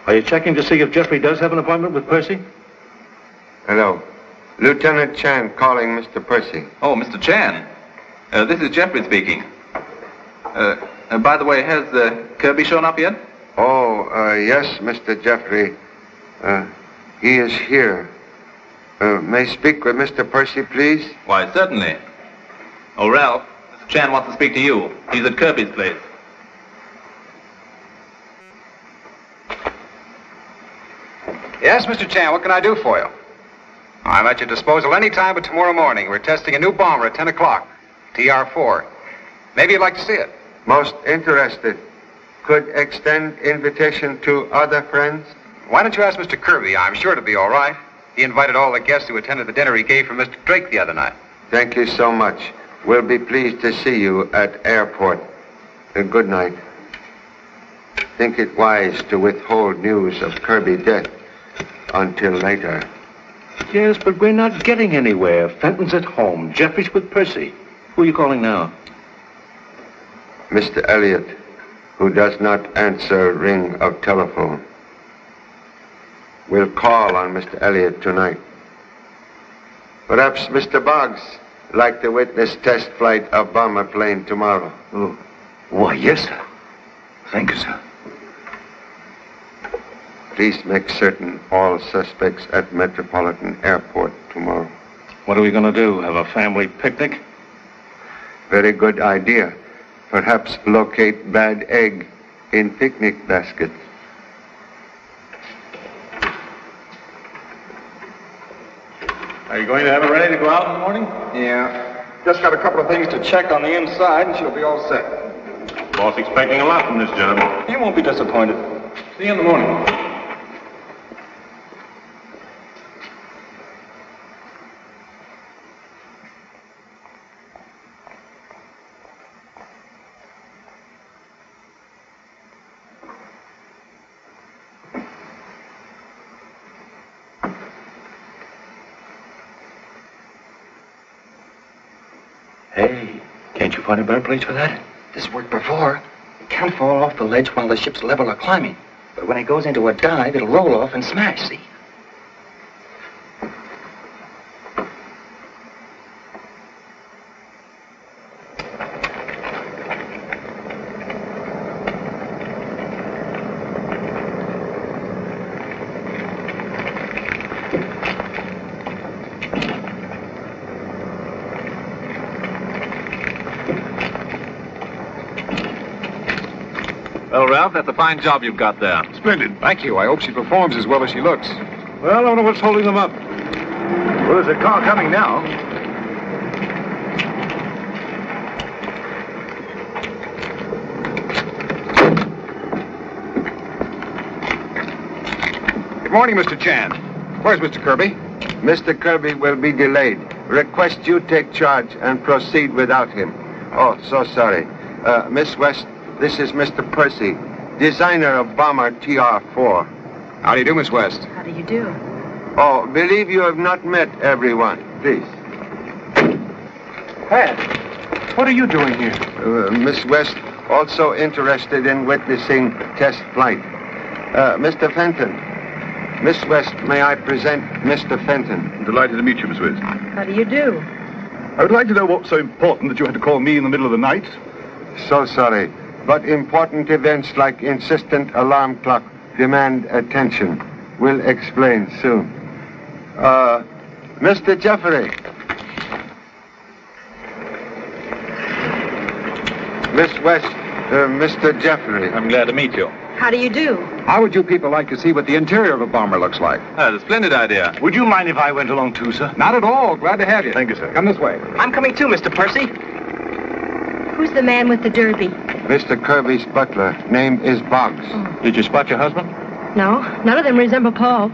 Are you checking to see if Jeffrey does have an appointment with Percy? Hello. Lieutenant Chan calling Mr. Percy. Oh, Mr. Chan. This is Jeffrey speaking. By the way, has Kirby shown up yet? Oh, yes, Mr. Jeffrey. He is here. May I speak with Mr. Percy, please? Why, certainly. Oh, Ralph, Mr. Chan wants to speak to you. He's at Kirby's place. Yes, Mr. Chan, what can I do for you? I'm at your disposal any time but tomorrow morning. We're testing a new bomber at 10 o'clock, TR-4. Maybe you'd like to see it. Most interested. could extend invitation to other friends? Why don't you ask Mr. Kirby? I'm sure it'll be all right. He invited all the guests who attended the dinner he gave for Mr. Drake the other night. Thank you so much. We'll be pleased to see you at airport. Good night. Think it wise to withhold news of Kirby death until later. Yes, but we're not getting anywhere. Fenton's at home. Jeffrey's with Percy. Who are you calling now? Mr. Elliot, who does not answer ring of telephone. We'll call on Mr. Elliot tonight. Perhaps Mr. Boggs like to witness test flight of bomber plane tomorrow. Oh. Why, yes, sir. Thank you, sir. Please make certain all suspects at Metropolitan Airport tomorrow. What are we going to do? Have a family picnic? Very good idea. Perhaps locate bad egg in picnic basket. Are you going to have her ready to go out in the morning? Yeah. Just got a couple of things to check on the inside, and she'll be all set. Boss expecting a lot from this job. He won't be disappointed. See you in the morning. Hey, can't you find a better place for that? This worked before. It can't fall off the ledge while the ship's level or climbing. But when it goes into a dive, it'll roll off and smash, see? Well, Ralph, that's a fine job you've got there. Splendid. Thank you. I hope she performs as well as she looks. Well, I don't know what's holding them up. Well, there's a car coming now. Good morning, Mr. Chan. Where's Mr. Kirby? Mr. Kirby will be delayed. Request you take charge and proceed without him. Oh, so sorry. Miss West, this is Mr. Percy, designer of bomber TR-4. How do you do, Miss West? How do you do? Oh, believe you have not met everyone. Please. Pat, what are you doing here? Miss West, also interested in witnessing test flight. Mr. Fenton. Miss West, may I present Mr. Fenton? Delighted to meet you, Miss West. How do you do? I would like to know what's so important that you had to call me in the middle of the night. So sorry, but important events like insistent alarm clock demand attention. We'll explain soon. Mr. Jeffrey. Miss West, Mr. Jeffrey. I'm glad to meet you. How do you do? How would you people like to see what the interior of a bomber looks like? That's a splendid idea. Would you mind if I went along too, sir? Not at all. Glad to have you. Thank you, sir. Come this way. I'm coming too, Mr. Percy. Who's the man with the derby? Mr. Kirby's butler. Name is Boggs. Did you spot your husband? No, none of them resemble Paul.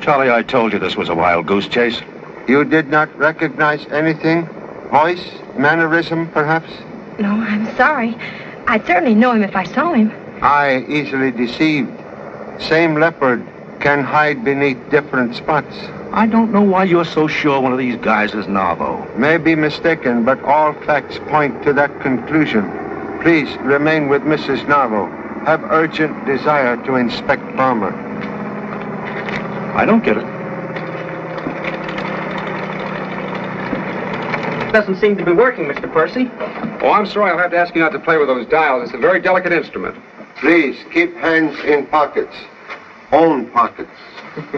Charlie, I told you this was a wild goose chase. You did not recognize anything? Voice? Mannerism, perhaps? No, I'm sorry. I'd certainly know him if I saw him. I easily deceived. Same leopard can hide beneath different spots. I don't know why you're so sure one of these guys is Narvo. May be mistaken, but all facts point to that conclusion. Please remain with Mrs. Narvo. Have urgent desire to inspect bomber. I don't get it. Doesn't seem to be working, Mr. Percy. Oh, I'm sorry. I'll have to ask you not to play with those dials. It's a very delicate instrument. Please, keep hands in pockets. Own pockets.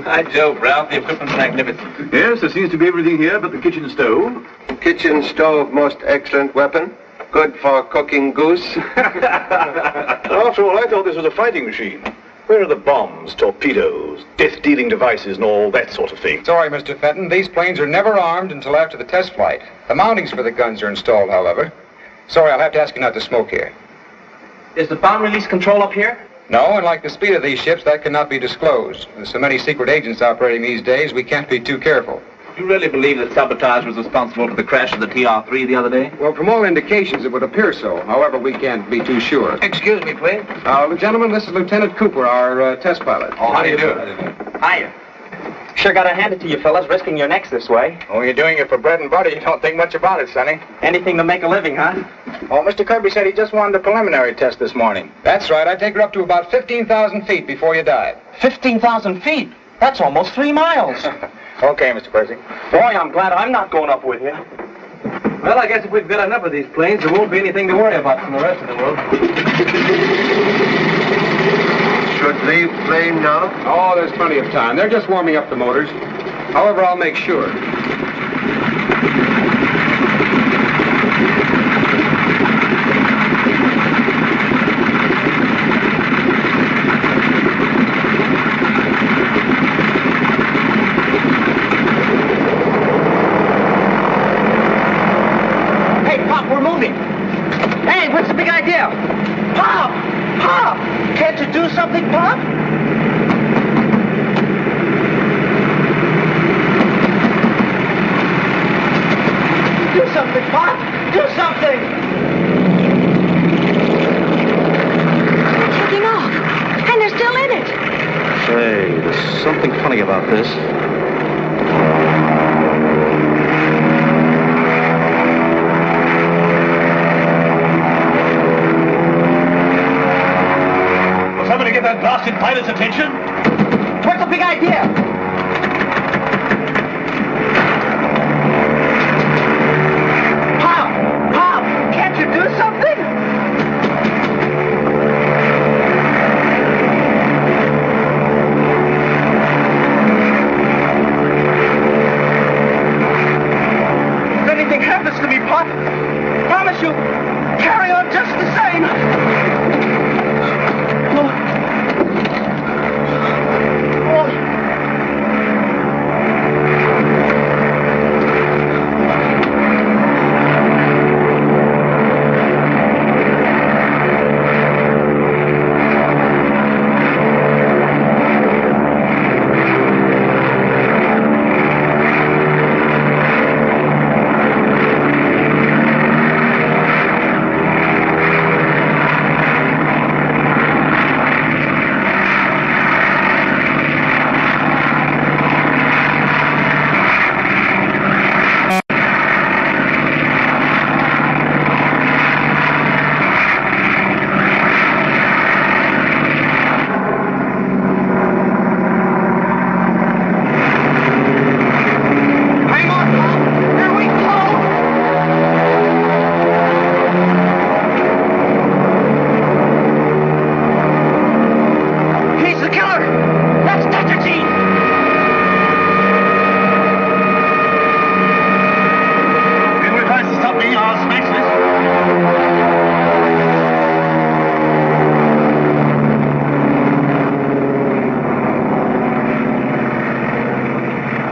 By Jove, Ralph, the equipment's magnificent. Yes, there seems to be everything here but the kitchen stove. Kitchen stove, most excellent weapon. Good for cooking goose. After all, I thought this was a fighting machine. Where are the bombs, torpedoes, death-dealing devices, and all that sort of thing? Sorry, Mr. Fenton. These planes are never armed until after the test flight. The mountings for the guns are installed, however. Sorry, I'll have to ask you not to smoke here. is the bomb release control up here? No, and like the speed of these ships, that cannot be disclosed. There's so many secret agents operating these days, we can't be too careful. You really believe that sabotage was responsible for the crash of the TR-3 the other day? Well, from all indications, it would appear so. However, we can't be too sure. Excuse me, please. Gentlemen, this is Lieutenant Cooper, our test pilot. Oh, how do you do? Hiya. Sure gotta hand it to you fellas, risking your necks this way. Oh, you're doing it for bread and butter. You don't think much about it, Sonny. Anything to make a living, huh? Oh, Mr. Kirby said he just wanted a preliminary test this morning. That's right. I'd take her up to about 15,000 feet before you dive. 15,000 feet? That's almost 3 miles. Okay, Mr. Percy. Boy, I'm glad I'm not going up with you. Well, I guess if we've got enough of these planes, there won't be anything to worry about from the rest of the world. Should leave plane now? Oh, there's plenty of time. They're just warming up the motors. However, I'll make sure. Hey, Pop, we're moving. Hey, what's the big idea? Pop! Pop! Can't you do something, Pop? Do something, Pop! Do something! They're taking off, and they're still in it. Say, there's something funny about this. Will somebody get that blasted pilot's attention? What's the big idea? Pop! Can't you do something? If anything happens to me, Pop, promise you, carry on just the same.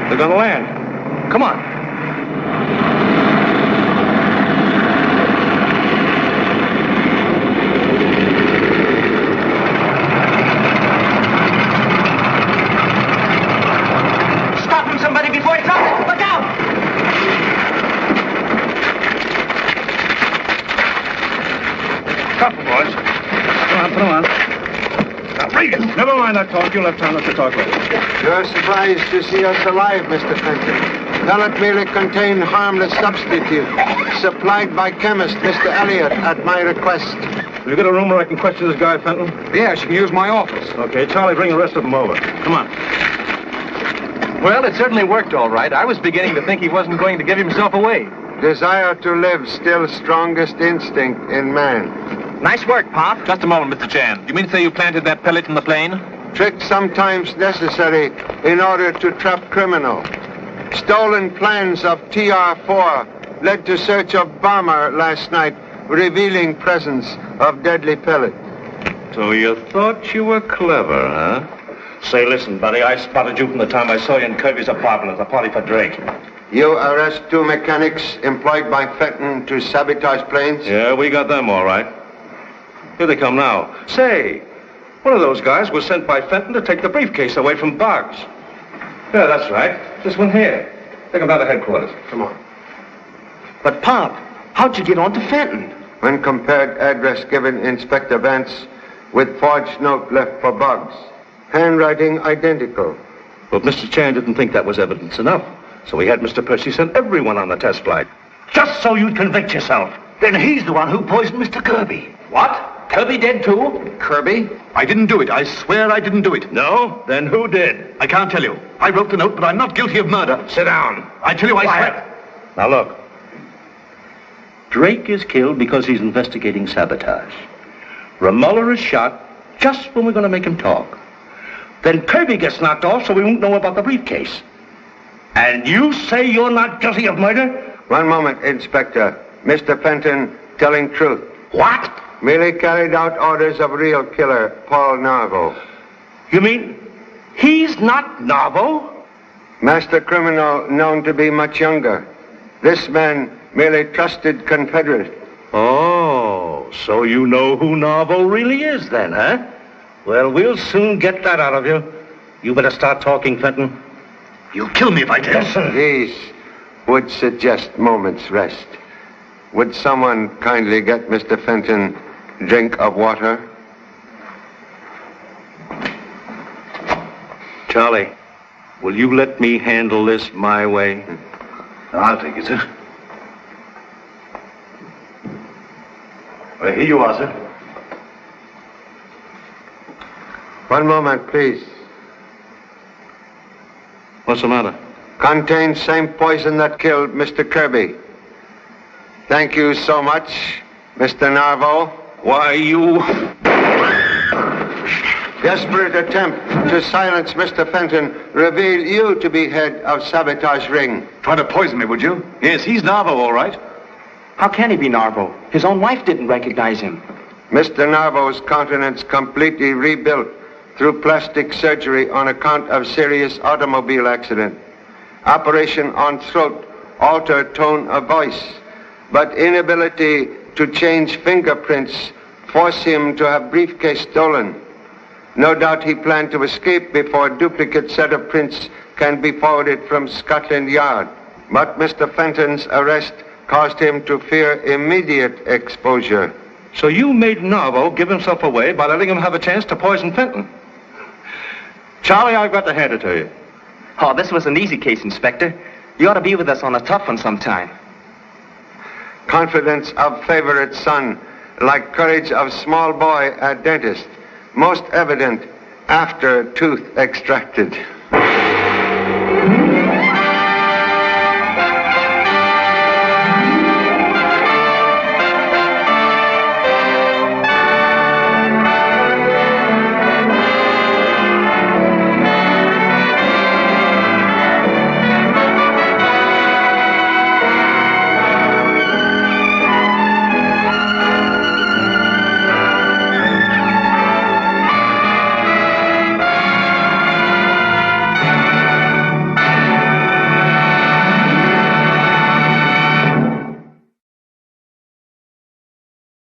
They're gonna land. Come on. Stop him, somebody, before he drops it. Look out! Couple, boys. Come on, put them on. Now, Regan, never mind that talk. You'll have time to talk later. You're surprised to see us alive, Mr. Fenton. Pellet merely contain harmless substitute, supplied by chemist Mr. Elliot at my request. Will you get a room where I can question this guy, Fenton? Yes, you can use my office. Okay, Charlie, bring the rest of them over. Come on. Well, it certainly worked all right. I was beginning to think he wasn't going to give himself away. Desire to live still strongest instinct in man. Nice work, Pop. Just a moment, Mr. Chan. You mean to say you planted that pellet in the plane? Trick sometimes necessary in order to trap criminal. Stolen plans of TR-4 led to search of bomber last night, revealing presence of deadly pellet. So you thought you were clever, huh? Say, listen, buddy, I spotted you from the time I saw you in Kirby's apartment at the party for Drake. You arrest 2 mechanics employed by Fenton to sabotage planes? Yeah, we got them all right. Here they come now. Say, one of those guys was sent by Fenton to take the briefcase away from Boggs. Yeah, that's right. This one here. Take him down to headquarters. Come on. But, Pop, how'd you get on to Fenton? When compared address given Inspector Vance with forged note left for Boggs. Handwriting identical. But Mr. Chan didn't think that was evidence enough. So he had Mr. Percy send everyone on the test flight. Just so you'd convict yourself. Then he's the one who poisoned Mr. Kirby. What? Kirby dead too? Kirby? I didn't do it. I swear I didn't do it. No? Then who did? I can't tell you. I wrote the note, but I'm not guilty of murder. Sit down. I tell you, I swear. Now look. Drake is killed because he's investigating sabotage. Romuller is shot just when we're going to make him talk. Then Kirby gets knocked off so we won't know about the briefcase. And you say you're not guilty of murder? One moment, Inspector. Mr. Fenton telling truth. What? Merely carried out orders of real killer, Paul Narvo. You mean he's not Narvo? Master criminal known to be much younger. This man merely trusted Confederate. Oh, so you know who Narvo really is then, huh? Well, we'll soon get that out of you. You better start talking, Fenton. You'll kill me if I tell. These would suggest moment's rest. Would someone kindly get Mr. Fenton a drink of water? Charlie, will you let me handle this my way? I'll take it, sir. Well, here you are, sir. One moment, please. What's the matter? Contains same poison that killed Mr. Kirby. Thank you so much, Mr. Narvo. Why, you... Desperate attempt to silence Mr. Fenton reveal you to be head of sabotage ring. Try to poison me, would you? Yes, he's Narvo, all right. How can he be Narvo? His own wife didn't recognize him. Mr. Narvo's countenance completely rebuilt through plastic surgery on account of serious automobile accident. Operation on throat, altered tone of voice, but inability to change fingerprints force him to have briefcase stolen. No doubt he planned to escape before a duplicate set of prints can be forwarded from Scotland Yard. But Mr. Fenton's arrest caused him to fear immediate exposure. So you made Narvo give himself away by letting him have a chance to poison Fenton. Charlie, I've got to hand it to you. Oh, this was an easy case, Inspector. You ought to be with us on a tough one sometime. Confidence of favorite son, like courage of small boy at dentist, most evident after tooth extracted.